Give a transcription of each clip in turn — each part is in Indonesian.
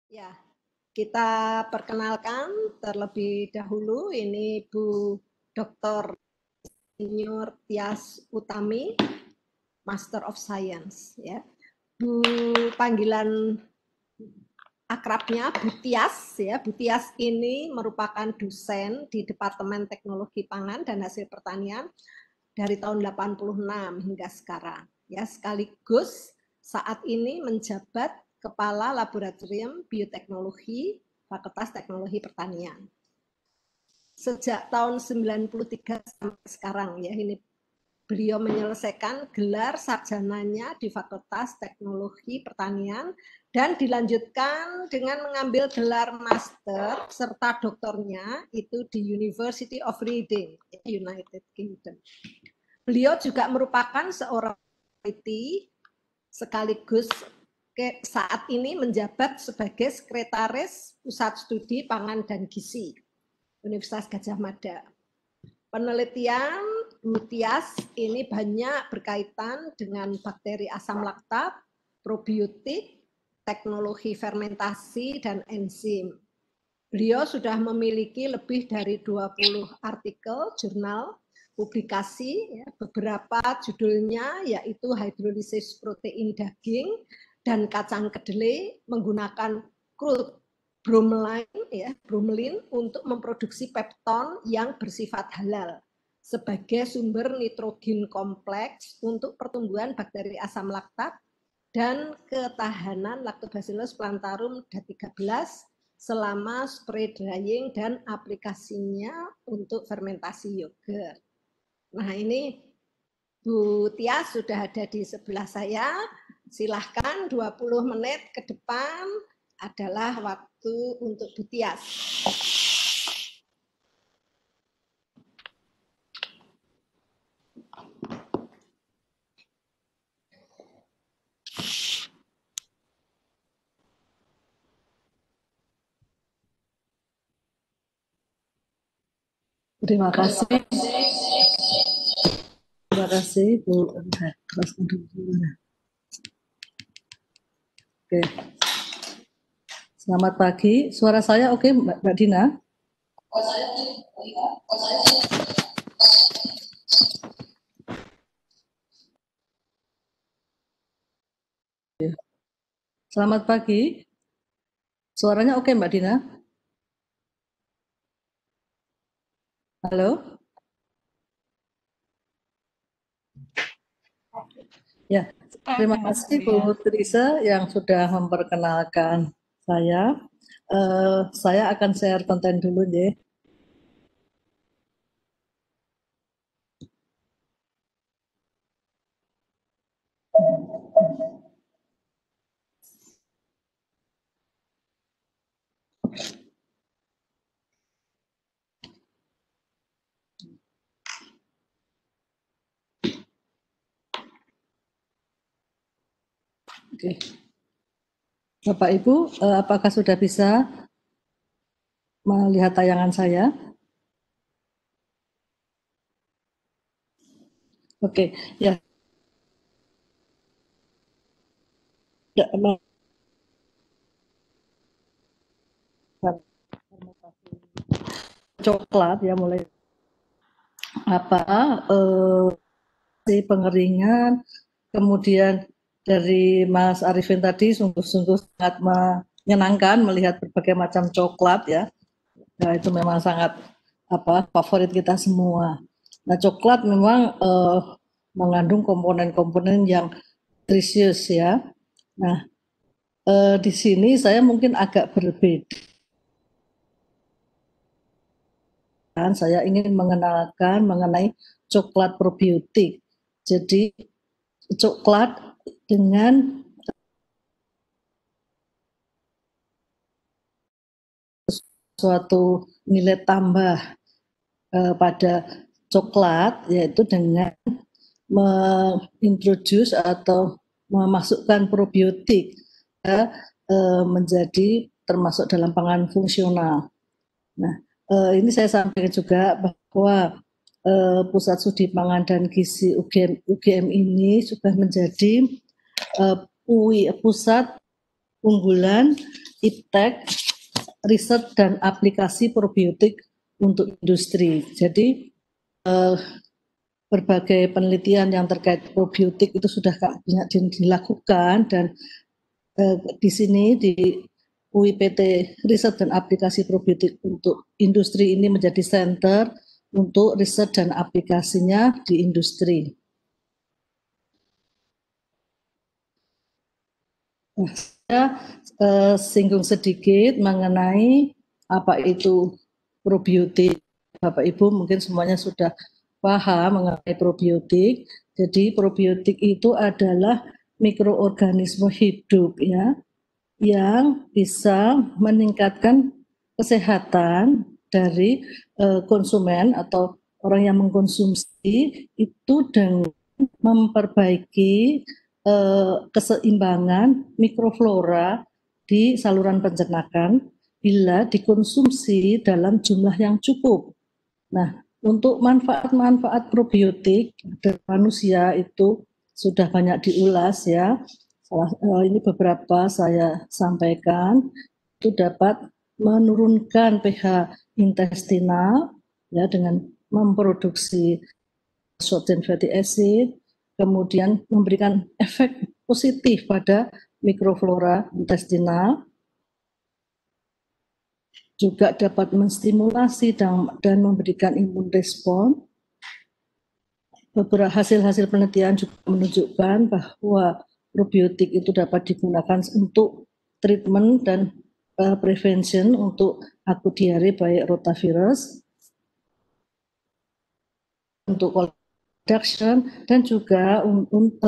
Ya, kita perkenalkan terlebih dahulu, ini Bu Dr. Insinyur Tias Utami, Master of Science. Ya. Bu panggilan akrabnya Bu Tias, ya. Bu Tias ini merupakan dosen di Departemen Teknologi Pangan dan Hasil Pertanian dari tahun 86 hingga sekarang. Ya, sekaligus saat ini menjabat Kepala Laboratorium Bioteknologi Fakultas Teknologi Pertanian. Sejak tahun 93 sampai sekarang ya, ini beliau menyelesaikan gelar sarjananya di Fakultas Teknologi Pertanian dan dilanjutkan dengan mengambil gelar master serta doktornya itu di University of Reading, United Kingdom. Beliau juga merupakan seorang peneliti sekaligus saat ini menjabat sebagai Sekretaris Pusat Studi Pangan dan Gizi Universitas Gadjah Mada. Penelitian Bu Tias ini banyak berkaitan dengan bakteri asam laktat, probiotik, teknologi fermentasi, dan enzim. Beliau sudah memiliki lebih dari 20 artikel jurnal publikasi, ya, beberapa judulnya yaitu hidrolisis protein daging dan kacang kedelai menggunakan crude bromelain untuk memproduksi pepton yang bersifat halal sebagai sumber nitrogen kompleks untuk pertumbuhan bakteri asam laktat dan ketahanan Lactobacillus plantarum D13 selama spray drying dan aplikasinya untuk fermentasi yogurt. Nah, ini Bu Tias sudah ada di sebelah saya. Silahkan 20 menit ke depan adalah waktu untuk Bu Tias. Terima kasih. Terima kasih Bu. Oke. Selamat pagi. Suara saya oke, Mbak Dina? Selamat pagi. Suaranya oke, Mbak Dina? Halo? Ya, terima kasih Bu Trisa yang sudah memperkenalkan saya. Saya akan share konten dulu deh. Oke. Bapak Ibu, apakah sudah bisa melihat tayangan saya? Oke, ya. Coklat ya, mulai pengeringan, kemudian dari Mas Arifin tadi sungguh-sungguh sangat menyenangkan melihat berbagai macam coklat ya. Nah, itu memang sangat favorit kita semua. Nah, coklat memang mengandung komponen-komponen yang nutrisius ya. Nah, di sini saya mungkin agak berbeda. Saya ingin mengenalkan mengenai coklat probiotik. Jadi coklat dengan suatu nilai tambah pada coklat, yaitu dengan mengintroduce atau memasukkan probiotik menjadi termasuk dalam pangan fungsional. Nah, ini saya sampaikan juga bahwa Pusat Studi Pangan dan Gizi UGM ini sudah menjadi pusat unggulan iptek, riset dan aplikasi probiotik untuk industri. Jadi berbagai penelitian yang terkait probiotik itu sudah banyak dilakukan, dan di sini di UIPT Riset dan Aplikasi Probiotik untuk Industri ini menjadi center untuk riset dan aplikasinya di industri. Saya singgung sedikit mengenai apa itu probiotik. Bapak Ibu mungkin semuanya sudah paham mengenai probiotik. Jadi probiotik itu adalah mikroorganisme hidup ya, yang bisa meningkatkan kesehatan dari konsumen atau orang yang mengkonsumsi itu dengan memperbaiki keseimbangan mikroflora di saluran pencernaan bila dikonsumsi dalam jumlah yang cukup. Nah, untuk manfaat-manfaat probiotik dari manusia itu sudah banyak diulas ya. Ini beberapa saya sampaikan. Itu dapat menurunkan pH intestinal ya dengan memproduksi short chain fatty acid, kemudian memberikan efek positif pada mikroflora intestinal, juga dapat menstimulasi dan memberikan imun respon. Beberapa hasil-hasil penelitian juga menunjukkan bahwa probiotik itu dapat digunakan untuk treatment dan prevention untuk akut diare baik rotavirus, untuk reduction, dan juga untuk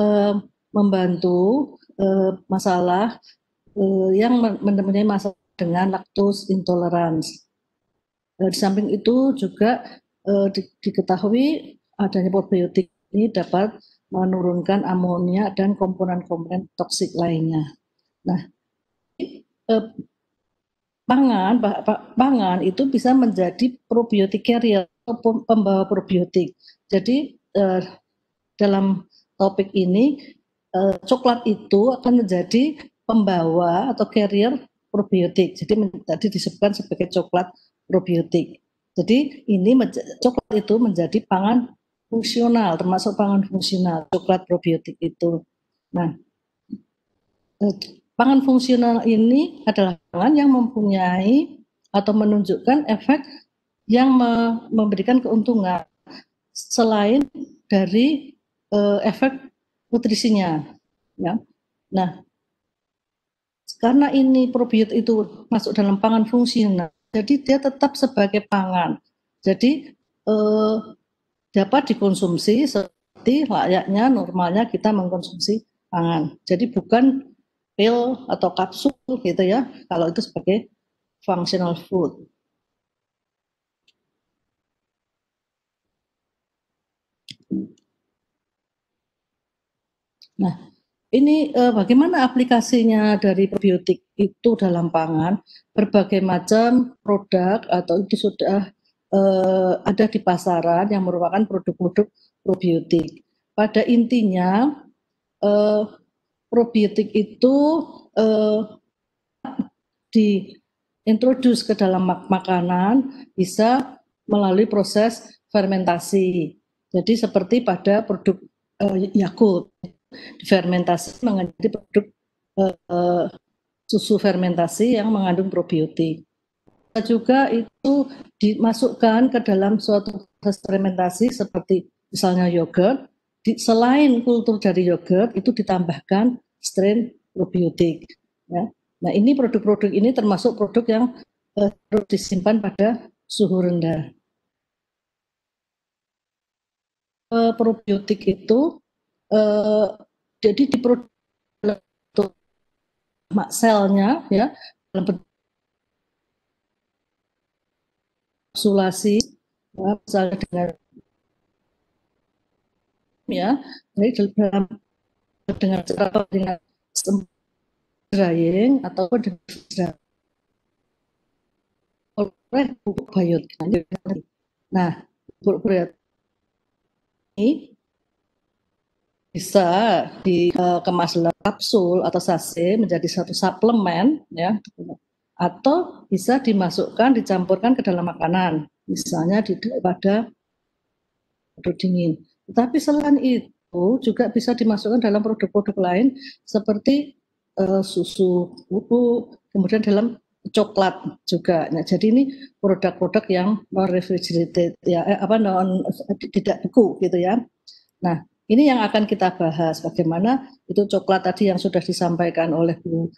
membantu masalah yang mempunyai masalah dengan lactose intolerance. Di samping itu juga diketahui adanya probiotik ini dapat menurunkan amonia dan komponen-komponen toksik lainnya. Nah, pangan itu bisa menjadi probiotik carrier atau pembawa probiotik. Jadi dalam topik ini coklat itu akan menjadi pembawa atau carrier probiotik. Jadi tadi disebutkan sebagai coklat probiotik. Jadi ini coklat itu menjadi pangan fungsional, termasuk pangan fungsional, coklat probiotik itu. Nah, pangan fungsional ini adalah pangan yang mempunyai atau menunjukkan efek yang memberikan keuntungan selain dari efek nutrisinya. Ya. Nah, karena ini probiotik itu masuk dalam pangan fungsional, jadi dia tetap sebagai pangan. Jadi dapat dikonsumsi seperti layaknya normalnya kita mengkonsumsi pangan. Jadi bukan pil atau kapsul gitu ya, kalau itu sebagai functional food. Nah, ini bagaimana aplikasinya dari probiotik itu dalam pangan? Berbagai macam produk atau itu sudah ada di pasaran yang merupakan produk-produk probiotik. Pada intinya probiotik itu diintroduce ke dalam makanan bisa melalui proses fermentasi. Jadi seperti pada produk Yakult, fermentasi menjadi produk susu fermentasi yang mengandung probiotik. Juga itu dimasukkan ke dalam suatu proses fermentasi seperti misalnya yogurt. Selain kultur dari yogurt itu ditambahkan strain probiotik. Ya. Nah, ini produk-produk ini termasuk produk yang harus disimpan pada suhu rendah. Probiotik itu jadi diproduksi selnya ya dalam bentuk kapsulasi ya, misalnya dengan cara dengan drying ataupun dengan oleh bubuk biotik. Nah, bubuk biotik ini bisa dikemas dalam kapsul atau sachet menjadi satu suplemen ya, atau bisa dimasukkan, dicampurkan ke dalam makanan, misalnya pada produk dingin. Tetapi selain itu juga bisa dimasukkan dalam produk-produk lain seperti susu bubuk, kemudian dalam coklat juga. Nah, jadi ini produk-produk yang non refrigerated ya, tidak beku gitu ya. Nah, ini yang akan kita bahas bagaimana itu coklat tadi yang sudah disampaikan oleh Bu,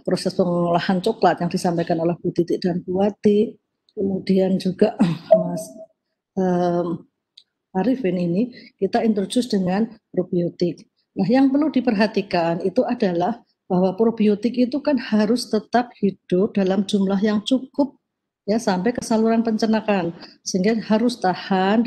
proses pengolahan coklat yang disampaikan oleh Bu Titik dan Bu Wati, kemudian juga Mas Arifin ini kita introduce dengan probiotik. Nah, yang perlu diperhatikan itu adalah bahwa probiotik itu kan harus tetap hidup dalam jumlah yang cukup ya sampai ke saluran pencernaan, sehingga harus tahan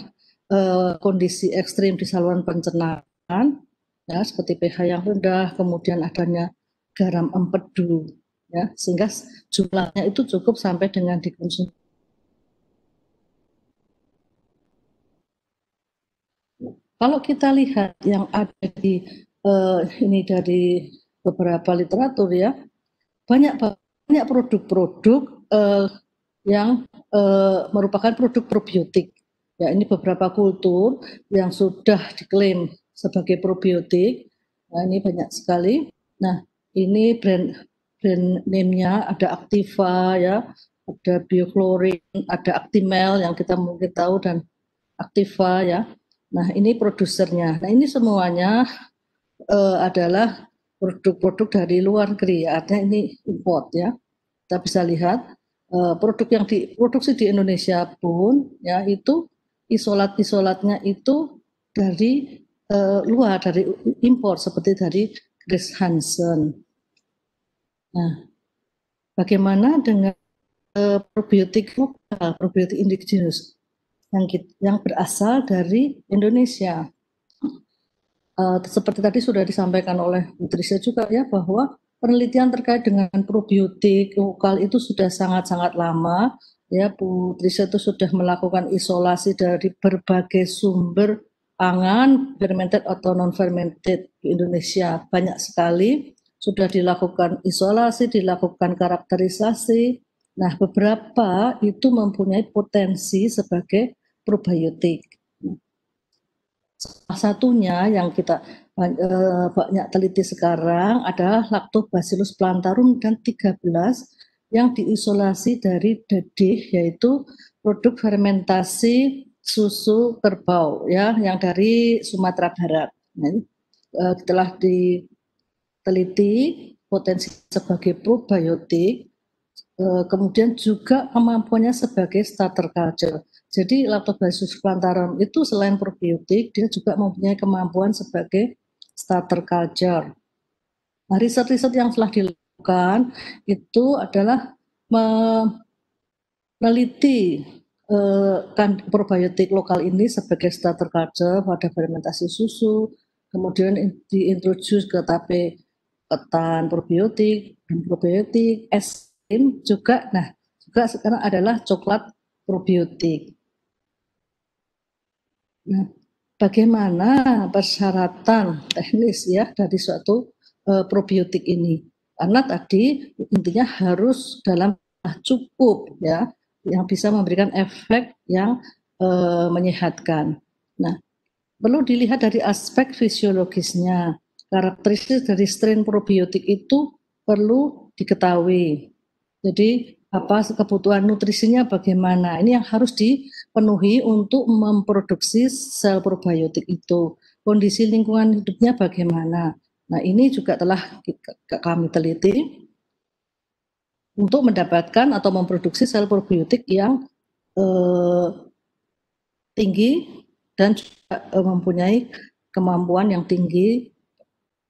kondisi ekstrim di saluran pencernaan ya seperti pH yang rendah, kemudian adanya garam empedu ya, sehingga jumlahnya itu cukup sampai dengan dikonsumsi. Kalau kita lihat yang ada di ini dari beberapa literatur ya, banyak produk-produk yang merupakan produk probiotik. Ya, ini beberapa kultur yang sudah diklaim sebagai probiotik. Nah, ini banyak sekali. Nah, ini brand name-nya ada Activa ya, ada Biochlorine, ada Actimel yang kita mungkin tahu dan Activa ya. Nah, ini produsernya. Nah, ini semuanya adalah produk-produk dari luar negeri, artinya ini import ya. Kita bisa lihat produk yang diproduksi di Indonesia pun ya itu isolatnya itu dari luar, dari impor seperti dari Chris Hansen. Nah, bagaimana dengan probiotik lokal, probiotik indigenous yang berasal dari Indonesia? Seperti tadi sudah disampaikan oleh Bu Trisha juga ya, bahwa penelitian terkait dengan probiotik lokal itu sudah sangat-sangat lama ya. Bu Trisha itu sudah melakukan isolasi dari berbagai sumber pangan fermented atau non fermented di Indonesia, banyak sekali sudah dilakukan isolasi, dilakukan karakterisasi. Nah, beberapa itu mempunyai potensi sebagai probiotik. Salah satunya yang kita banyak teliti sekarang adalah Lactobacillus plantarum dan 13 yang diisolasi dari dedeh, yaitu produk fermentasi susu kerbau ya yang dari Sumatera Barat. Nah, telah diteliti potensi sebagai probiotik, kemudian juga kemampuannya sebagai starter culture. Jadi Lactobacillus plantarum itu selain probiotik, dia juga mempunyai kemampuan sebagai starter culture. Nah, riset-riset yang telah dilakukan itu adalah meneliti probiotik lokal ini sebagai starter culture pada fermentasi susu, kemudian diintroduce ke tape ketan probiotik, dan probiotik, es krim juga. Nah, juga sekarang adalah coklat probiotik. Nah, bagaimana persyaratan teknis ya dari suatu probiotik ini? Karena tadi intinya harus dalam cukup ya, yang bisa memberikan efek yang menyehatkan. Nah, perlu dilihat dari aspek fisiologisnya. Karakteristik dari strain probiotik itu perlu diketahui. Jadi apa kebutuhan nutrisinya bagaimana? Ini yang harus dipenuhi untuk memproduksi sel probiotik itu. Kondisi lingkungan hidupnya bagaimana? Nah, ini juga telah kami teliti untuk mendapatkan atau memproduksi sel probiotik yang tinggi dan juga mempunyai kemampuan yang tinggi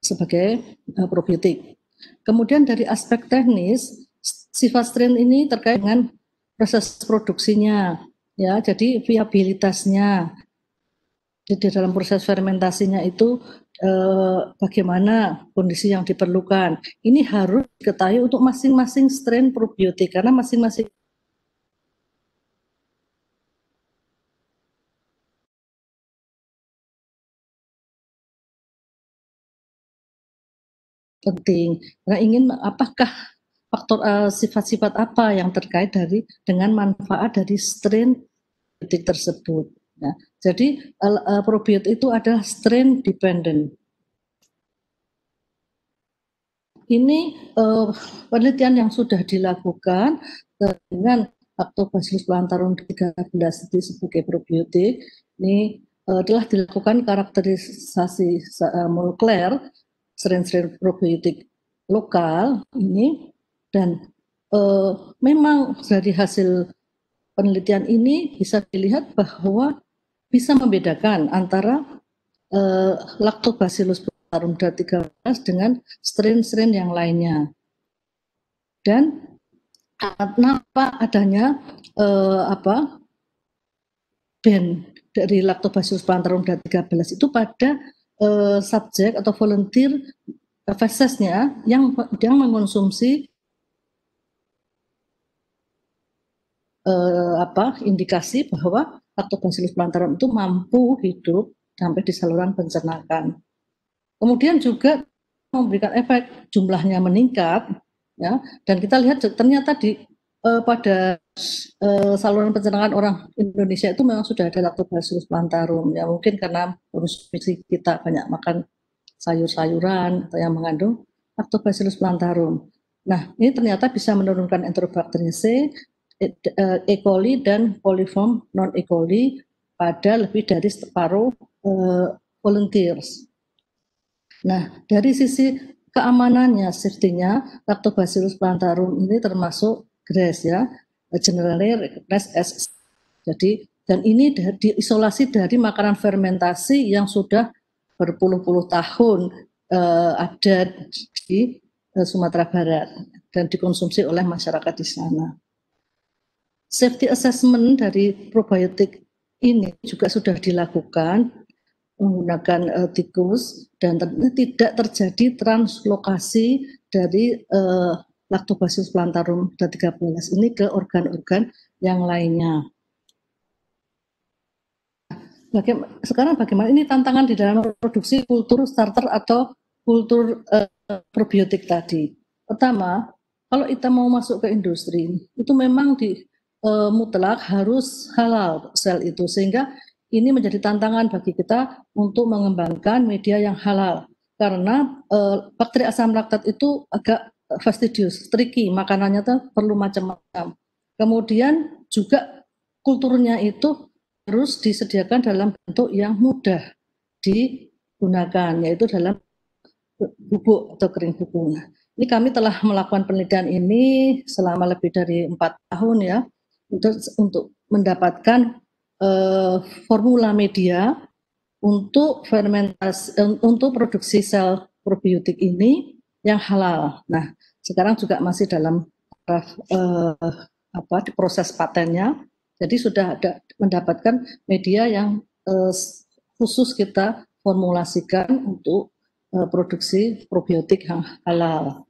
sebagai probiotik. Kemudian dari aspek teknis, sifat strain ini terkait dengan proses produksinya, ya. Jadi viabilitasnya di dalam proses fermentasinya itu bagaimana kondisi yang diperlukan. Ini harus diketahui untuk masing-masing strain probiotik karena masing-masing penting. Karena ingin apakah faktor sifat-sifat apa yang terkait dengan manfaat dari strain probiotik tersebut. Ya. Jadi probiotik itu adalah strain dependent. Ini penelitian yang sudah dilakukan dengan Lactobacillus plantarum 13 sebagai probiotik. Ini telah dilakukan karakterisasi molekuler strain-strain probiotik lokal ini, dan memang dari hasil penelitian ini bisa dilihat bahwa bisa membedakan antara Lactobacillus plantarum 13 dengan strain-strain yang lainnya. Dan kenapa adanya ban dari Lactobacillus plantarum 13 itu pada subjek atau volunteer fesesnya yang mengonsumsi indikasi bahwa Lactobacillus plantarum itu mampu hidup sampai di saluran pencernaan. Kemudian juga memberikan efek jumlahnya meningkat, ya, dan kita lihat ternyata pada saluran pencernaan orang Indonesia itu memang sudah ada Lactobacillus plantarum, ya mungkin karena konsumsi kita banyak makan sayur-sayuran atau yang mengandung Lactobacillus plantarum. Nah, ini ternyata bisa menurunkan Enterobacteriaceae, E. coli dan coliform non E. coli pada lebih dari separuh volunteers. Nah, dari sisi keamanannya, safety-nya, Lactobacillus plantarum ini termasuk GRAS, ya, generally recognized as. Jadi, dan ini diisolasi dari makanan fermentasi yang sudah berpuluh-puluh tahun ada di Sumatera Barat dan dikonsumsi oleh masyarakat di sana. Safety assessment dari probiotik ini juga sudah dilakukan menggunakan tikus, dan tidak terjadi translokasi dari Lactobacillus plantarum 13 ini ke organ-organ yang lainnya. Sekarang bagaimana ini tantangan di dalam produksi kultur starter atau kultur probiotik tadi? Pertama, kalau kita mau masuk ke industri, itu memang mutlak harus halal sel itu, sehingga ini menjadi tantangan bagi kita untuk mengembangkan media yang halal, karena bakteri asam laktat itu agak fastidious, tricky, makanannya tuh perlu macam-macam. Kemudian juga kulturnya itu harus disediakan dalam bentuk yang mudah digunakan, yaitu dalam bubuk atau kering bubuk. Ini kami telah melakukan penelitian ini selama lebih dari 4 tahun, ya, untuk mendapatkan formula media untuk fermentasi, untuk produksi sel probiotik ini yang halal. Nah, sekarang juga masih dalam proses patennya. Jadi sudah ada mendapatkan media yang khusus kita formulasikan untuk produksi probiotik yang halal.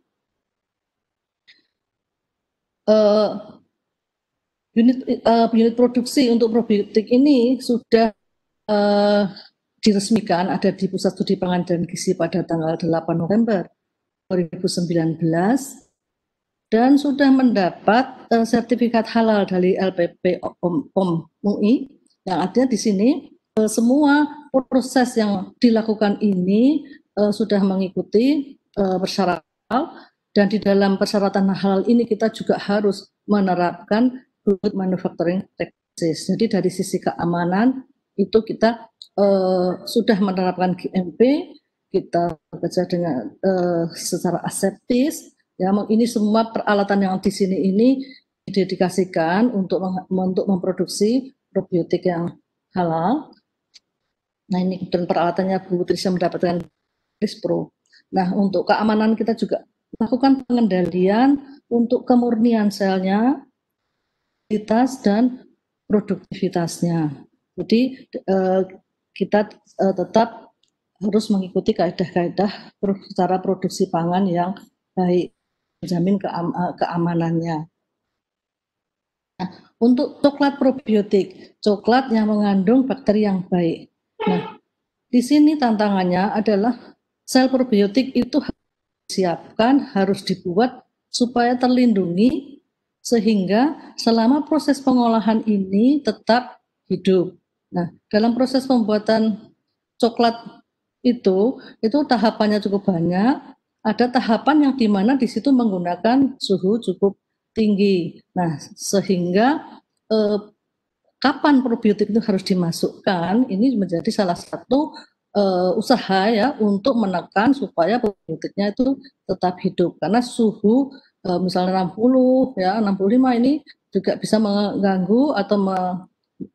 Unit produksi untuk probiotik ini sudah diresmikan ada di Pusat Studi Pangan dan Gizi pada tanggal 8 November 2019 dan sudah mendapat sertifikat halal dari LPP POM UI, yang artinya di sini semua proses yang dilakukan ini sudah mengikuti persyaratan, dan di dalam persyaratan halal ini kita juga harus menerapkan good manufacturing practices. Jadi dari sisi keamanan itu kita sudah menerapkan GMP, kita bekerja dengan secara aseptis, ya. Ini semua peralatan yang di sini ini didedikasikan untuk memproduksi probiotik yang halal. Nah, ini dan peralatannya Bu Trisha mendapatkan Pro. Nah, untuk keamanan kita juga lakukan pengendalian untuk kemurnian selnya, dan produktivitasnya. Jadi kita tetap harus mengikuti kaedah-kaedah cara produksi pangan yang baik, menjamin keamanannya. Nah, untuk coklat probiotik, coklat yang mengandung bakteri yang baik. Nah, di sini tantangannya adalah sel probiotik itu harus disiapkan, harus dibuat supaya terlindungi sehingga selama proses pengolahan ini tetap hidup. Nah, dalam proses pembuatan coklat itu tahapannya cukup banyak. Ada tahapan yang dimana di situ menggunakan suhu cukup tinggi. Nah, sehingga kapan probiotik itu harus dimasukkan, ini menjadi salah satu usaha ya untuk menekan supaya probiotiknya itu tetap hidup. Karena suhu misalnya 60 ya 65 ini juga bisa mengganggu atau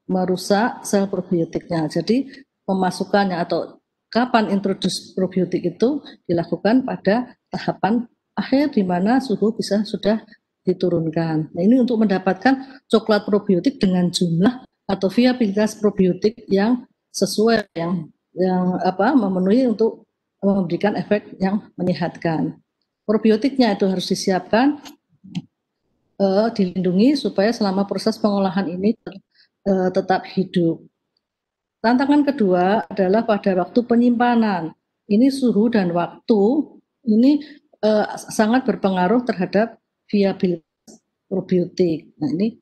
merusak sel probiotiknya. Jadi pemasukannya atau kapan introduce probiotik itu dilakukan pada tahapan akhir di mana suhu bisa sudah diturunkan. Nah, ini untuk mendapatkan coklat probiotik dengan jumlah atau viabilitas probiotik yang sesuai yang memenuhi untuk memberikan efek yang menyehatkan. Probiotiknya itu harus disiapkan, dilindungi supaya selama proses pengolahan ini tetap hidup. Tantangan kedua adalah pada waktu penyimpanan. Ini suhu dan waktu ini sangat berpengaruh terhadap viabilitas probiotik. Nah, ini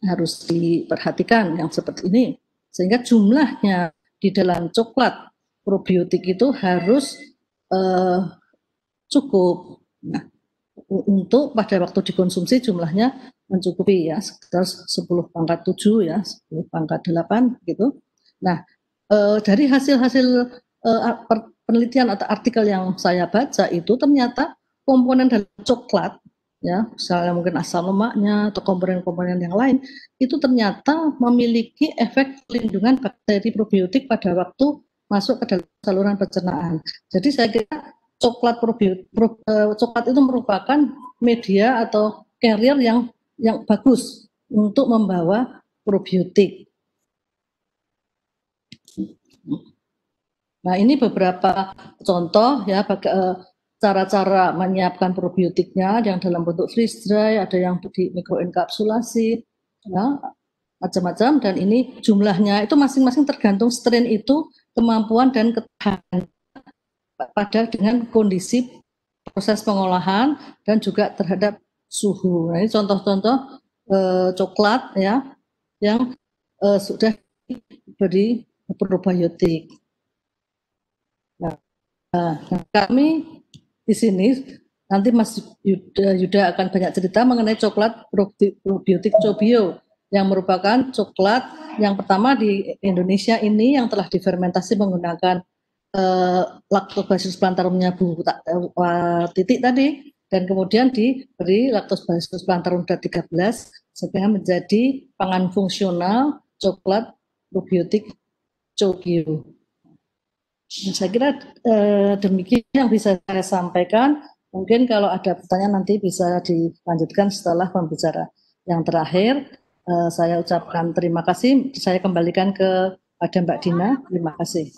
harus diperhatikan yang seperti ini. Sehingga jumlahnya di dalam coklat probiotik itu harus cukup. Nah, untuk pada waktu dikonsumsi jumlahnya mencukupi ya sekitar 10⁻⁷ ya 10⁻⁸ gitu. Nah, dari hasil-hasil penelitian atau artikel yang saya baca itu ternyata komponen dalam coklat ya misalnya mungkin asam lemaknya atau komponen-komponen yang lain itu ternyata memiliki efek pelindungan bakteri probiotik pada waktu masuk ke dalam saluran pencernaan. Jadi saya kira coklat coklat itu merupakan media atau carrier yang bagus untuk membawa probiotik. Nah, ini beberapa contoh ya cara-cara menyiapkan probiotiknya yang dalam bentuk freeze dry, ada yang di mikroenkapsulasi, ya, macam-macam. Dan ini jumlahnya itu masing-masing tergantung strain itu, kemampuan dan ketahanan pada dengan kondisi proses pengolahan dan juga terhadap suhu. Nah, ini contoh-contoh coklat ya yang sudah diberi probiotik. Nah, kami di sini nanti Mas Yuda akan banyak cerita mengenai coklat probiotik Cobio yang merupakan coklat yang pertama di Indonesia ini yang telah difermentasi menggunakan Lactobacillus plantarumnya Bu Titik tadi dan kemudian diberi Lactobacillus plantarum 13 sehingga menjadi pangan fungsional coklat probiotik Cobio. Saya kira demikian yang bisa saya sampaikan. Mungkin kalau ada pertanyaan nanti bisa dilanjutkan setelah pembicara yang terakhir. Saya ucapkan terima kasih. Saya kembalikan kepada Mbak Dina. Terima kasih.